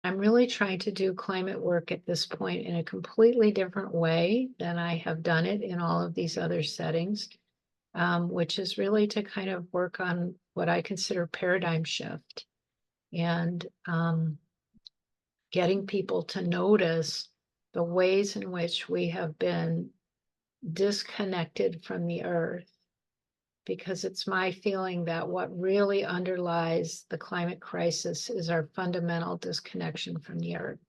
I'm really trying to do climate work at this point in a completely different way than I have done it in all of these other settings, which is really to kind of work on what I consider paradigm shift and getting people to notice the ways in which we have been disconnected from the earth. Because it's my feeling that what really underlies the climate crisis is our fundamental disconnection from the earth.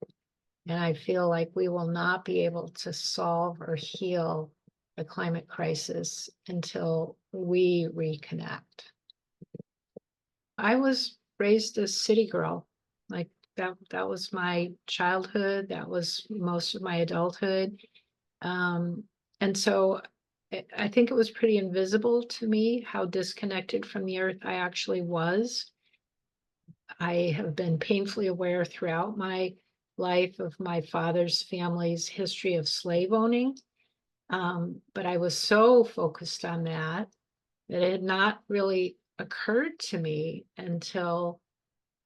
And I feel like we will not be able to solve or heal the climate crisis until we reconnect. I was raised a city girl. Like that was my childhood. That was most of my adulthood. Um, and so I think it was pretty invisible to me how disconnected from the earth I actually was. I have been painfully aware throughout my life of my father's family's history of slave owning. But I was so focused on that that it had not really occurred to me until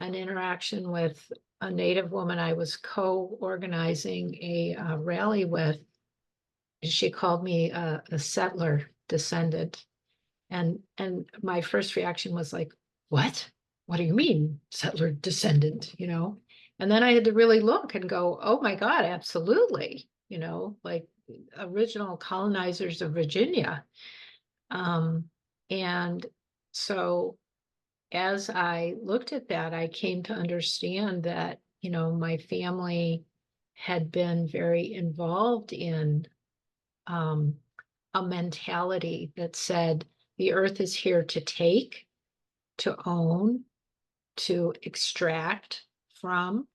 an interaction with a Native woman I was co-organizing a rally with. She called me a settler descendant. And my first reaction was like, what? What do you mean, settler descendant? And then I had to really look and go, oh my God, absolutely. Like original colonizers of Virginia. Um, and so as I looked at that, I came to understand that, my family had been very involved in um, a mentality that said the earth is here to take, to own, to extract from.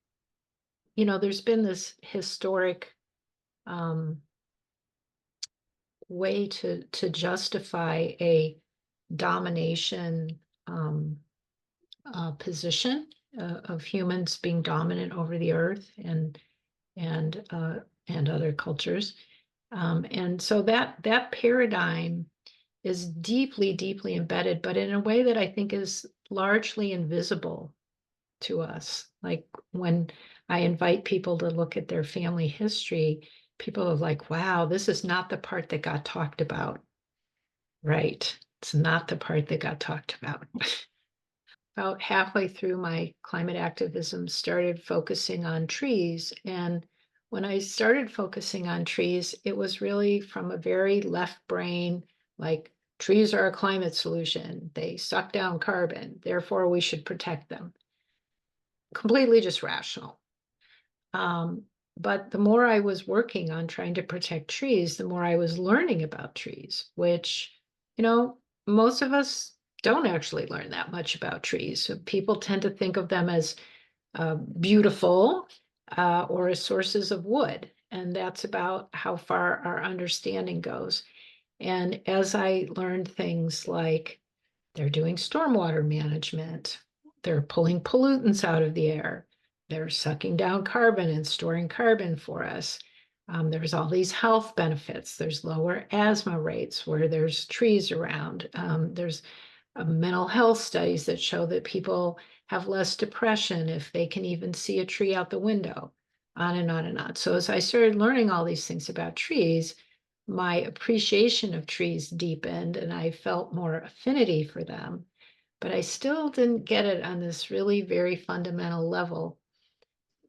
There's been this historic um, way to justify a domination position of humans being dominant over the earth and and other cultures. And so that paradigm is deeply, deeply embedded, but in a way that I think is largely invisible to us. Like when I invite people to look at their family history, people are like, wow, this is not the part that got talked about. Right. It's not the part that got talked about. About halfway through my climate activism, started focusing on trees. And when I started focusing on trees, it was really from a very left brain, like trees are a climate solution. They suck down carbon, therefore we should protect them. Completely just rational. Um, but the more I was working on trying to protect trees, the more I was learning about trees, which, most of us don't actually learn that much about trees. So people tend to think of them as beautiful or as sources of wood. And that's about how far our understanding goes. And as I learned things like they're doing stormwater management, they're pulling pollutants out of the air, they're sucking down carbon and storing carbon for us. There's all these health benefits. There's lower asthma rates where there's trees around. There's mental health studies that show that people have less depression if they can even see a tree out the window, on and on and on. So as I started learning all these things about trees, my appreciation of trees deepened and I felt more affinity for them. But I still didn't get it on this really very fundamental level.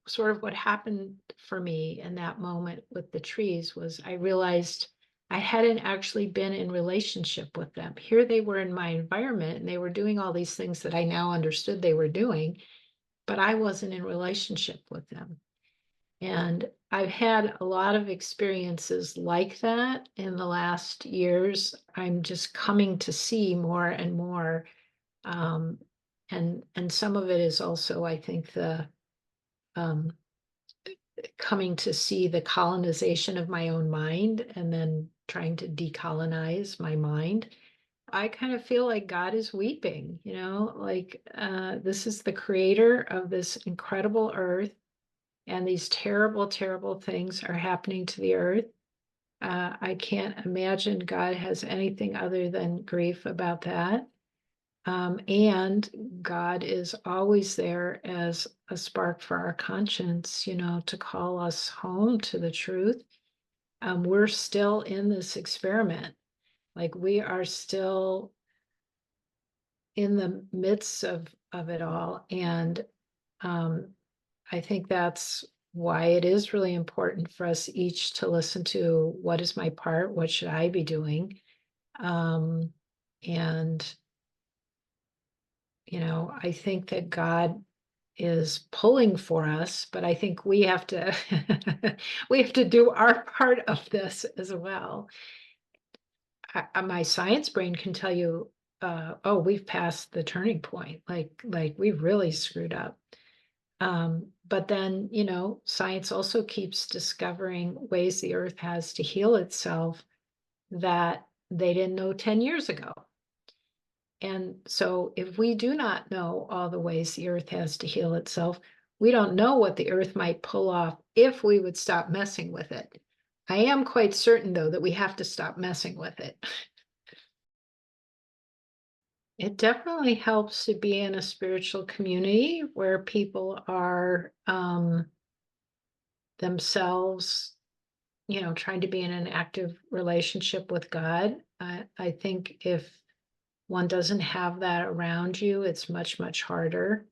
Sort of what happened for me in that moment with the trees was I realized I hadn't actually been in relationship with them. Here they were in my environment and they were doing all these things that I now understood they were doing, but I wasn't in relationship with them. And I've had a lot of experiences like that in the last years. I'm just coming to see more and more. Um, and some of it is also, I think, the um, coming to see the colonization of my own mind and then trying to decolonize my mind. I kind of feel like God is weeping, like this is the creator of this incredible earth, and these terrible, terrible things are happening to the earth. I can't imagine God has anything other than grief about that. And God is always there as a spark for our conscience, to call us home to the truth. We're still in this experiment. Like we are still in the midst of it all. And I think that's why it is really important for us each to listen to what is my part, what should I be doing? And I think that God is pulling for us, but I think we have to we have to do our part of this as well. My science brain can tell you, oh, we've passed the turning point, like we've really screwed up. But then, science also keeps discovering ways the earth has to heal itself that they didn't know 10 years ago. And so if we do not know all the ways the earth has to heal itself, we don't know what the earth might pull off if we would stop messing with it. I am quite certain, though, that we have to stop messing with it. It definitely helps to be in a spiritual community where people are themselves, trying to be in an active relationship with God. I think if one doesn't have that around you, it's much, much harder.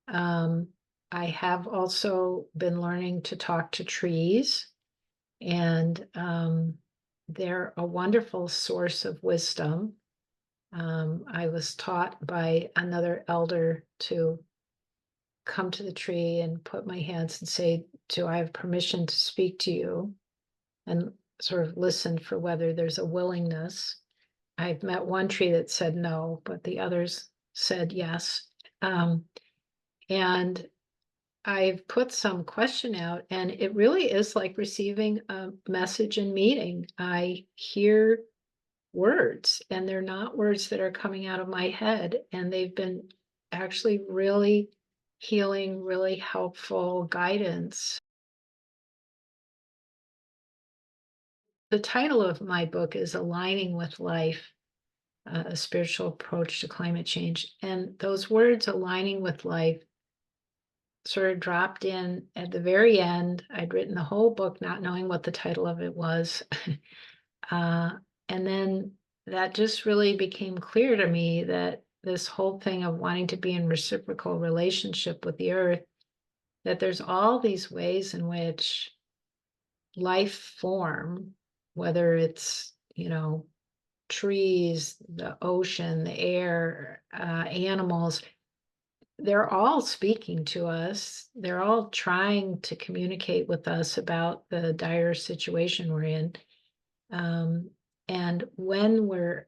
I have also been learning to talk to trees, and they're a wonderful source of wisdom. I was taught by another elder to come to the tree and put my hands and say, do I have permission to speak to you? And sort of listen for whether there's a willingness. I've met one tree that said no, but the others said yes. And I've put some question out, and it really is like receiving a message in meeting. I hear words, and they're not words that are coming out of my head, and they've been actually really healing, really helpful guidance. The title of my book is Aligning with Life, a spiritual approach to climate change. And those words, aligning with life, sort of dropped in at the very end. I'd written the whole book not knowing what the title of it was. uh, and then that just really became clear to me that this whole thing of wanting to be in reciprocal relationship with the earth, that there's all these ways in which life form, whether it's, trees, the ocean, the air, animals, they're all speaking to us. They're all trying to communicate with us about the dire situation we're in. And when we're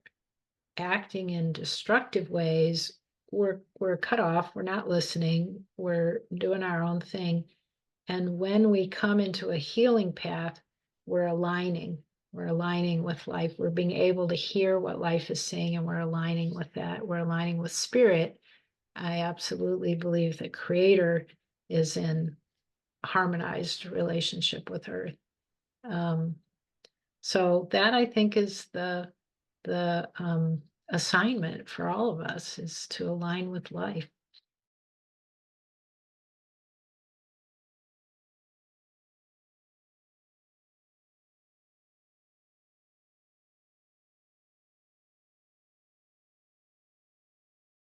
acting in destructive ways, we're cut off. We're not listening. We're doing our own thing. And when we come into a healing path, we're aligning. We're aligning with life. We're being able to hear what life is saying, and we're aligning with that. We're aligning with spirit. I absolutely believe that Creator is in harmonized relationship with Earth. So that, I think, is the assignment for all of us, is to align with life.